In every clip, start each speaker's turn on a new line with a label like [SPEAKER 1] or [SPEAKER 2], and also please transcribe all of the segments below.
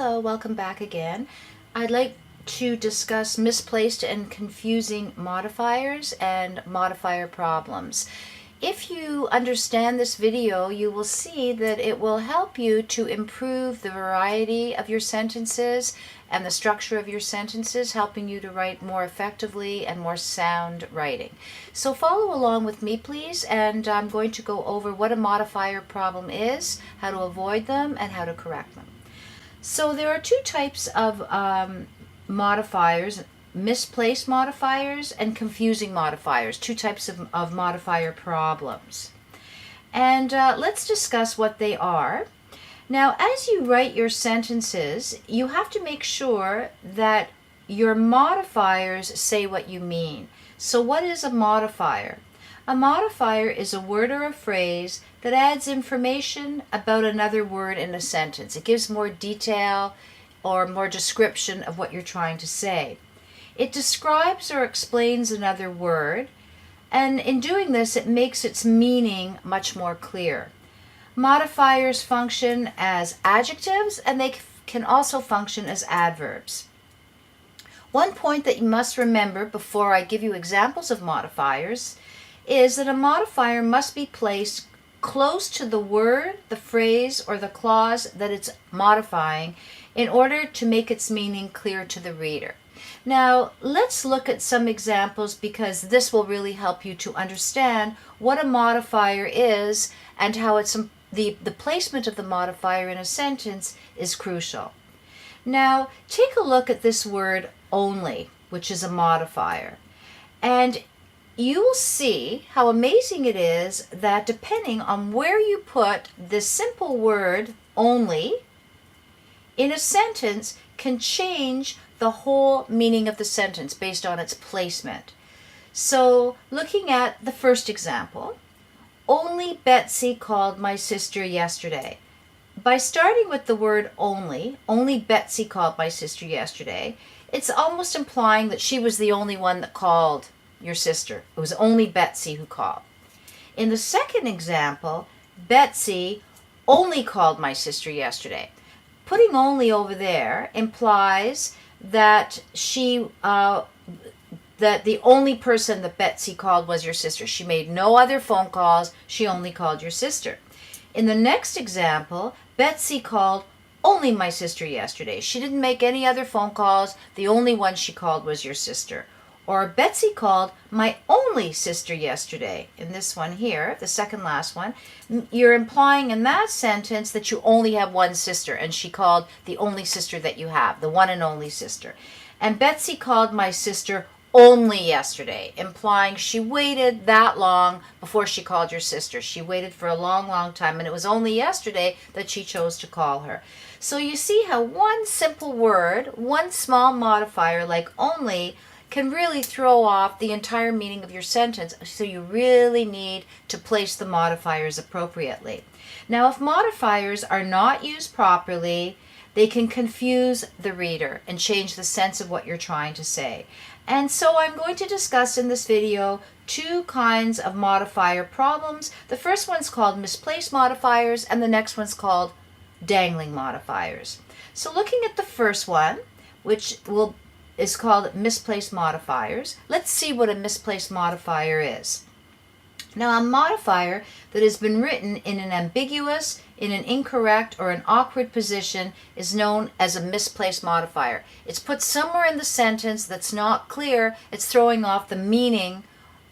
[SPEAKER 1] Hello, welcome back again. I'd like to discuss misplaced and confusing modifiers and modifier problems. If you understand this video, you will see that it will help you to improve the variety of your sentences and the structure of your sentences, helping you to write more effectively and more sound writing. So follow along with me, please, and I'm going to go over what a modifier problem is, how to avoid them, and how to correct them. So there are two types of modifiers: misplaced modifiers and confusing modifiers, two types of modifier problems. And let's discuss what they are. Now, as you write your sentences, you have to make sure that your modifiers say what you mean. So what is a modifier? A modifier is a word or a phrase that adds information about another word in a sentence. It gives more detail or more description of what you're trying to say. It describes or explains another word, and in doing this, it makes its meaning much more clear. Modifiers function as adjectives, and they can also function as adverbs. One point that you must remember before I give you examples of modifiers is that a modifier must be placed close to the word, the phrase, or the clause that it's modifying in order to make its meaning clear to the reader. Now, let's look at some examples because this will really help you to understand what a modifier is and how the placement of the modifier in a sentence is crucial. Now, take a look at this word only, which is a modifier. And you will see how amazing it is that depending on where you put this simple word only in a sentence can change the whole meaning of the sentence based on its placement. So looking at the first example, only Betsy called my sister yesterday. By starting with the word only Betsy called my sister yesterday, it's almost implying that she was the only one that called your sister. It was only Betsy who called. In the second example, Betsy only called my sister yesterday. Putting only over there implies that that the only person that Betsy called was your sister. She made no other phone calls. She only called your sister. In the next example, Betsy called only my sister yesterday. She didn't make any other phone calls. The only one she called was your sister. Or Betsy called my only sister yesterday. In this one here, the second last one, you're implying in that sentence that you only have one sister, and she called the only sister that you have, the one and only sister. And Betsy called my sister only yesterday, implying she waited that long before she called your sister. She waited for a long, long time, and it was only yesterday that she chose to call her. So you see how one simple word, one small modifier like only, can really throw off the entire meaning of your sentence, so you really need to place the modifiers appropriately. Now, if modifiers are not used properly, they can confuse the reader and change the sense of what you're trying to say. And so I'm going to discuss in this video two kinds of modifier problems. The first one's called misplaced modifiers, and the next one's called dangling modifiers. So looking at the first one, which is called misplaced modifiers. Let's see what a misplaced modifier is. Now, a modifier that has been written in an ambiguous, in an incorrect, or an awkward position is known as a misplaced modifier. It's put somewhere in the sentence that's not clear. It's throwing off the meaning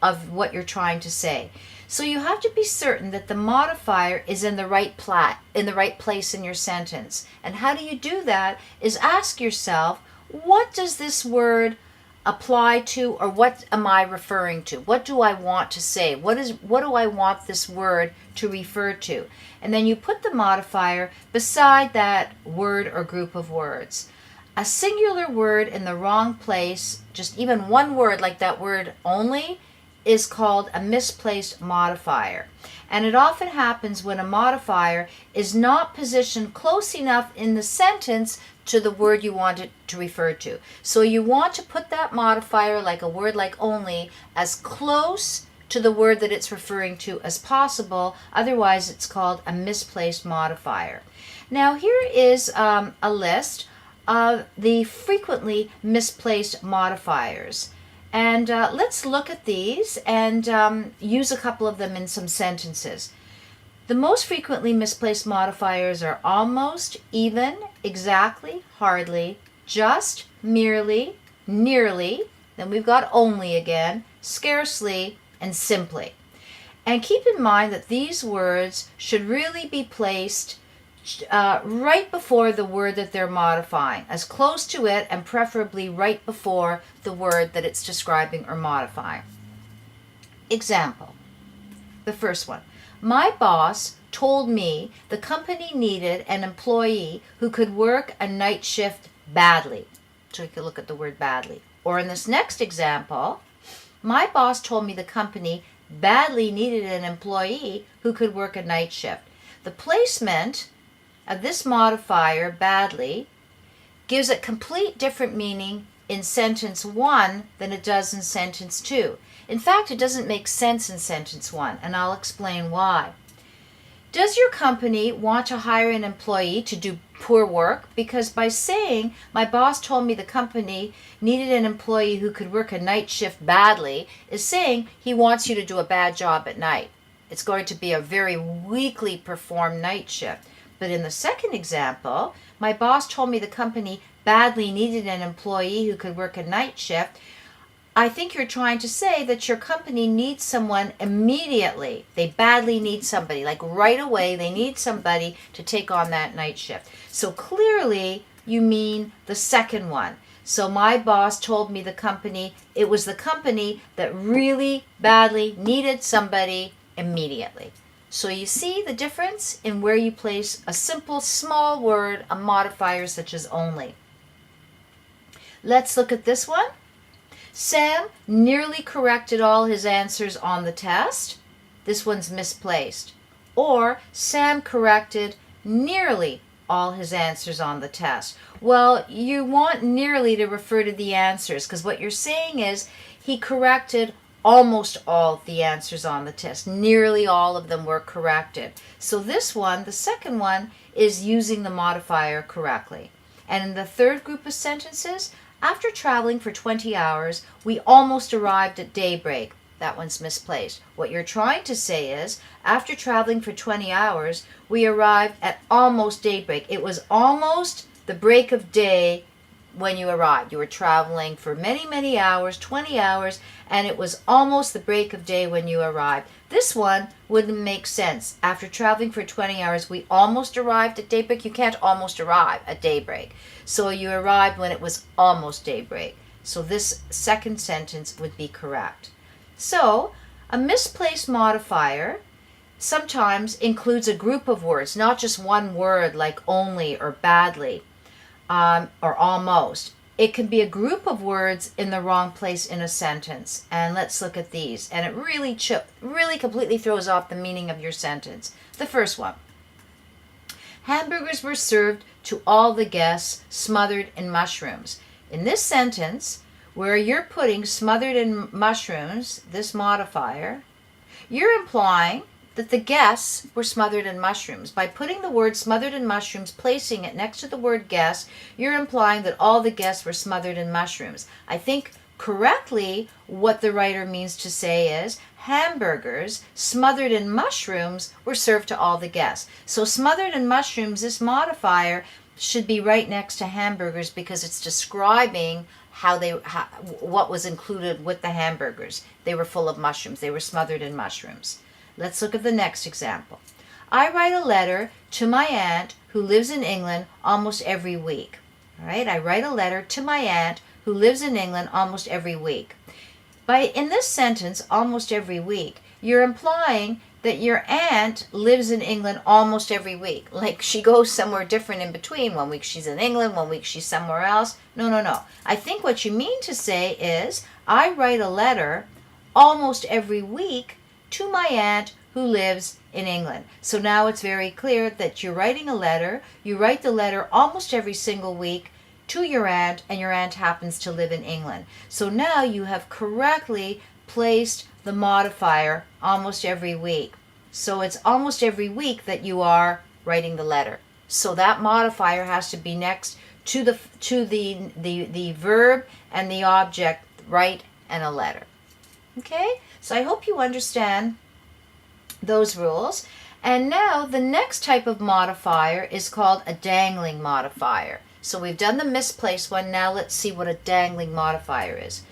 [SPEAKER 1] of what you're trying to say. So you have to be certain that the modifier is in the right place in your sentence. And how do you do that is ask yourself, what does this word apply to, or what am I referring to? What do I want to say? What do I want this word to refer to? And then you put the modifier beside that word or group of words. A singular word in the wrong place, just even one word like that word only, is called a misplaced modifier. And it often happens when a modifier is not positioned close enough in the sentence to the word you want it to refer to. So you want to put that modifier, like a word like only, as close to the word that it's referring to as possible. Otherwise, it's called a misplaced modifier. Now, here is a list of the frequently misplaced modifiers. And let's look at these and use a couple of them in some sentences. The most frequently misplaced modifiers are almost, even, exactly, hardly, just, merely, nearly, then we've got only again, scarcely, and simply. And keep in mind that these words should really be placed right before the word that they're modifying, as close to it and preferably right before the word that it's describing or modifying. Example, the first one. My boss told me the company needed an employee who could work a night shift badly. So we could look at the word badly. Or in this next example, my boss told me the company badly needed an employee who could work a night shift. The placement of this modifier, badly, gives it complete different meaning in sentence 1 than it does in sentence 2. In fact, it doesn't make sense in sentence 1, and I'll explain why. Does your company want to hire an employee to do poor work? Because by saying, my boss told me the company needed an employee who could work a night shift badly, is saying he wants you to do a bad job at night. It's going to be a very weakly performed night shift. But in the second example, my boss told me the company badly needed an employee who could work a night shift. I think you're trying to say that your company needs someone immediately. They badly need somebody, like right away they need somebody to take on that night shift. So clearly you mean the second one. So my boss told me it was the company that really badly needed somebody immediately. So you see the difference in where you place a simple small word, a modifier such as only. Let's look at this one. Sam nearly corrected all his answers on the test. This one's misplaced. Or Sam corrected nearly all his answers on the test. Well, you want nearly to refer to the answers because what you're saying is he corrected almost all the answers on the test. Nearly all of them were corrected. So this one, the second one, is using the modifier correctly. And in the third group of sentences, after traveling for 20 hours, we almost arrived at daybreak. That one's misplaced. What you're trying to say is, after traveling for 20 hours, we arrived at almost daybreak. It was almost the break of day when you arrived. You were traveling for many, many hours, 20 hours, and it was almost the break of day when you arrived. This one wouldn't make sense. After traveling for 20 hours, we almost arrived at daybreak. You can't almost arrive at daybreak. So you arrived when it was almost daybreak. So this second sentence would be correct. So a misplaced modifier sometimes includes a group of words, not just one word like only or badly or almost. It can be a group of words in the wrong place in a sentence. And let's look at these. And it really completely throws off the meaning of your sentence. The first one. Hamburgers were served to all the guests smothered in mushrooms. In this sentence, where you're putting smothered in mushrooms, this modifier, you're implying that the guests were smothered in mushrooms. By putting the word smothered in mushrooms, placing it next to the word guests, you're implying that all the guests were smothered in mushrooms. I think correctly what the writer means to say is hamburgers smothered in mushrooms were served to all the guests. So smothered in mushrooms, this modifier should be right next to hamburgers because it's describing what was included with the hamburgers. They were full of mushrooms. They were smothered in mushrooms. Let's look at the next example. I write a letter to my aunt who lives in England almost every week. All right, I write a letter to my aunt who lives in England almost every week. In this sentence, almost every week, you're implying that your aunt lives in England almost every week. Like she goes somewhere different in between. 1 week she's in England, 1 week she's somewhere else. No. I think what you mean to say is, I write a letter almost every week to my aunt who lives in England. So now it's very clear that you're writing a letter. You write the letter almost every single week to your aunt, and your aunt happens to live in England. So now you have correctly misplaced the modifier almost every week. So it's almost every week that you are writing the letter. So that modifier has to be next to the verb and the object, write and a letter. Okay? So I hope you understand those rules. And now the next type of modifier is called a dangling modifier. So we've done the misplaced one. Now let's see what a dangling modifier is.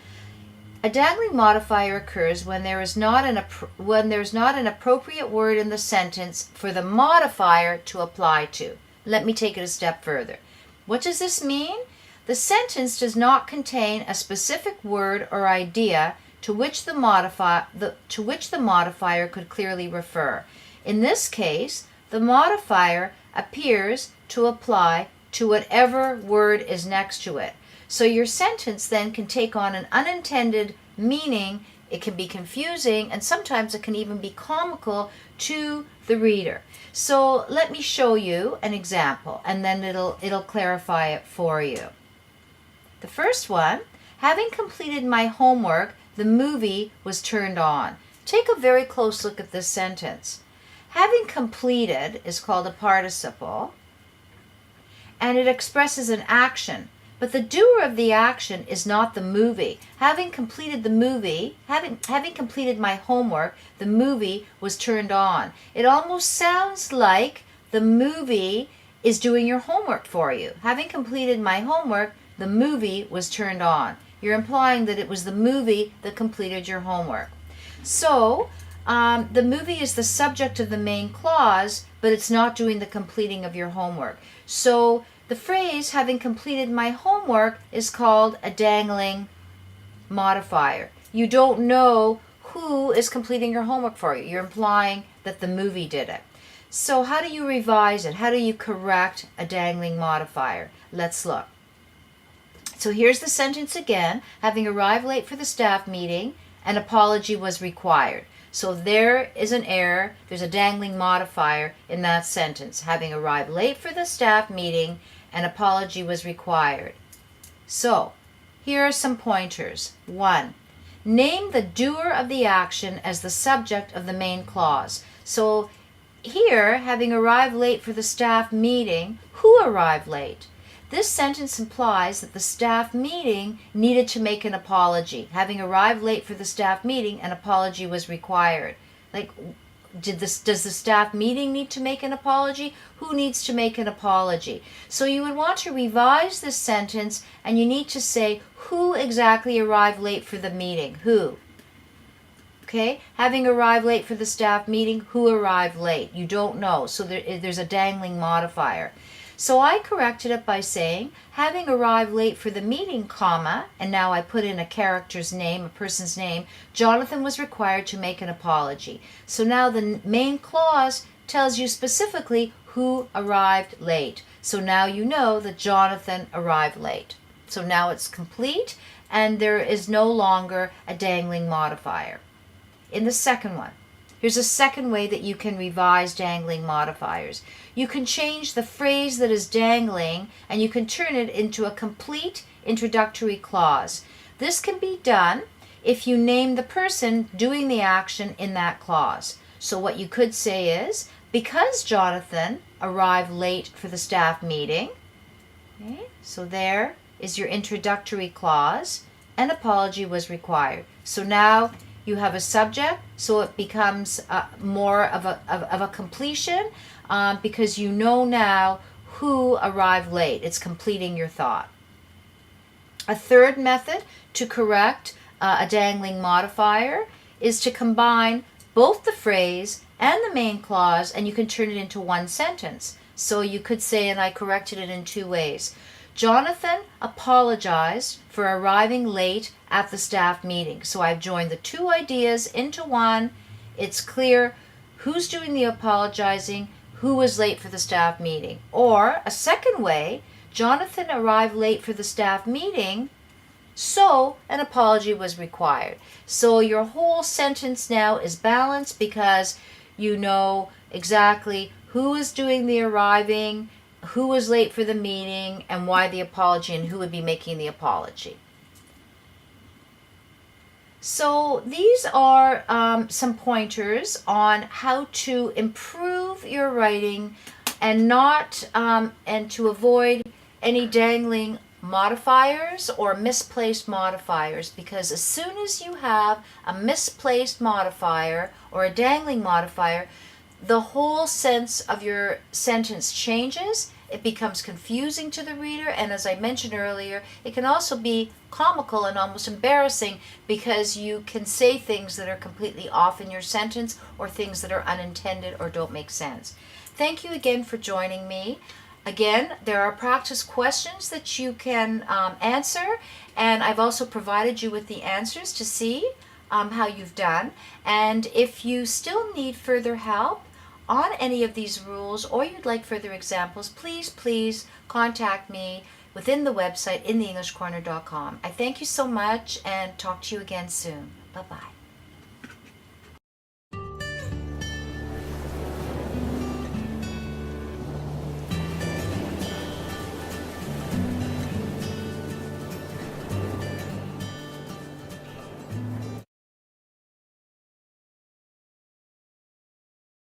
[SPEAKER 1] A dangling modifier occurs when there's not an appropriate word in the sentence for the modifier to apply to. Let me take it a step further. What does this mean? The sentence does not contain a specific word or idea to which the modifier could clearly refer. In this case, the modifier appears to apply to whatever word is next to it. So your sentence then can take on an unintended meaning. It can be confusing, and sometimes it can even be comical to the reader. So let me show you an example, and then it'll clarify it for you. The first one, having completed my homework, the movie was turned on. Take a very close look at this sentence. Having completed is called a participle, and it expresses an action. But the doer of the action is not the movie. Having completed the movie, having completed my homework, the movie was turned on. It almost sounds like the movie is doing your homework for you. Having completed my homework, the movie was turned on. You're implying that it was the movie that completed your homework. So, the movie is the subject of the main clause, but it's not doing the completing of your homework. So, the phrase, having completed my homework, is called a dangling modifier. You don't know who is completing your homework for you. You're implying that the movie did it. So how do you revise it? How do you correct a dangling modifier? Let's look. So here's the sentence again. Having arrived late for the staff meeting, an apology was required. So there is an error. There's a dangling modifier in that sentence. Having arrived late for the staff meeting, an apology was required. So here are some pointers. 1. Name the doer of the action as the subject of the main clause. So here, having arrived late for the staff meeting, who arrived late? This sentence implies that the staff meeting needed to make an apology. Having arrived late for the staff meeting, an apology was required. Like, does the staff meeting need to make an apology? Who needs to make an apology? So you would want to revise this sentence, and you need to say who exactly arrived late for the meeting. Who? Okay? Having arrived late for the staff meeting, who arrived late? You don't know. So there's a dangling modifier. So I corrected it by saying, having arrived late for the meeting, comma, and now I put in a character's name, a person's name, Jonathan was required to make an apology. So now the main clause tells you specifically who arrived late. So now you know that Jonathan arrived late. So now it's complete, and there is no longer a dangling modifier. In the second one, here's a second way that you can revise dangling modifiers. You can change the phrase that is dangling, and you can turn it into a complete introductory clause. This can be done if you name the person doing the action in that clause. So what you could say is, because Jonathan arrived late for the staff meeting, okay, so there is your introductory clause, an apology was required. So now you have a subject, so it becomes more of a completion because you know now who arrived late. It's completing your thought. A third method to correct a dangling modifier is to combine both the phrase and the main clause, and you can turn it into one sentence. So you could say, and I corrected it in two ways. Jonathan apologized for arriving late at the staff meeting. So I've joined the two ideas into one. It's clear who's doing the apologizing, who was late for the staff meeting. Or a second way, Jonathan arrived late for the staff meeting, so an apology was required. So your whole sentence now is balanced because you know exactly who is doing the arriving, who was late for the meeting, and why the apology, and who would be making the apology. So these are some pointers on how to improve your writing and not and to avoid any dangling modifiers or misplaced modifiers, because as soon as you have a misplaced modifier or a dangling modifier, the whole sense of your sentence changes. It becomes confusing to the reader, and as I mentioned earlier, it can also be comical and almost embarrassing because you can say things that are completely off in your sentence or things that are unintended or don't make sense. Thank you again for joining me. Again, there are practice questions that you can answer, and I've also provided you with the answers to see how you've done. And if you still need further help on any of these rules, or you'd like further examples, please contact me within the website InTheEnglishCorner.com. I thank you so much and talk to you again soon. Bye-bye.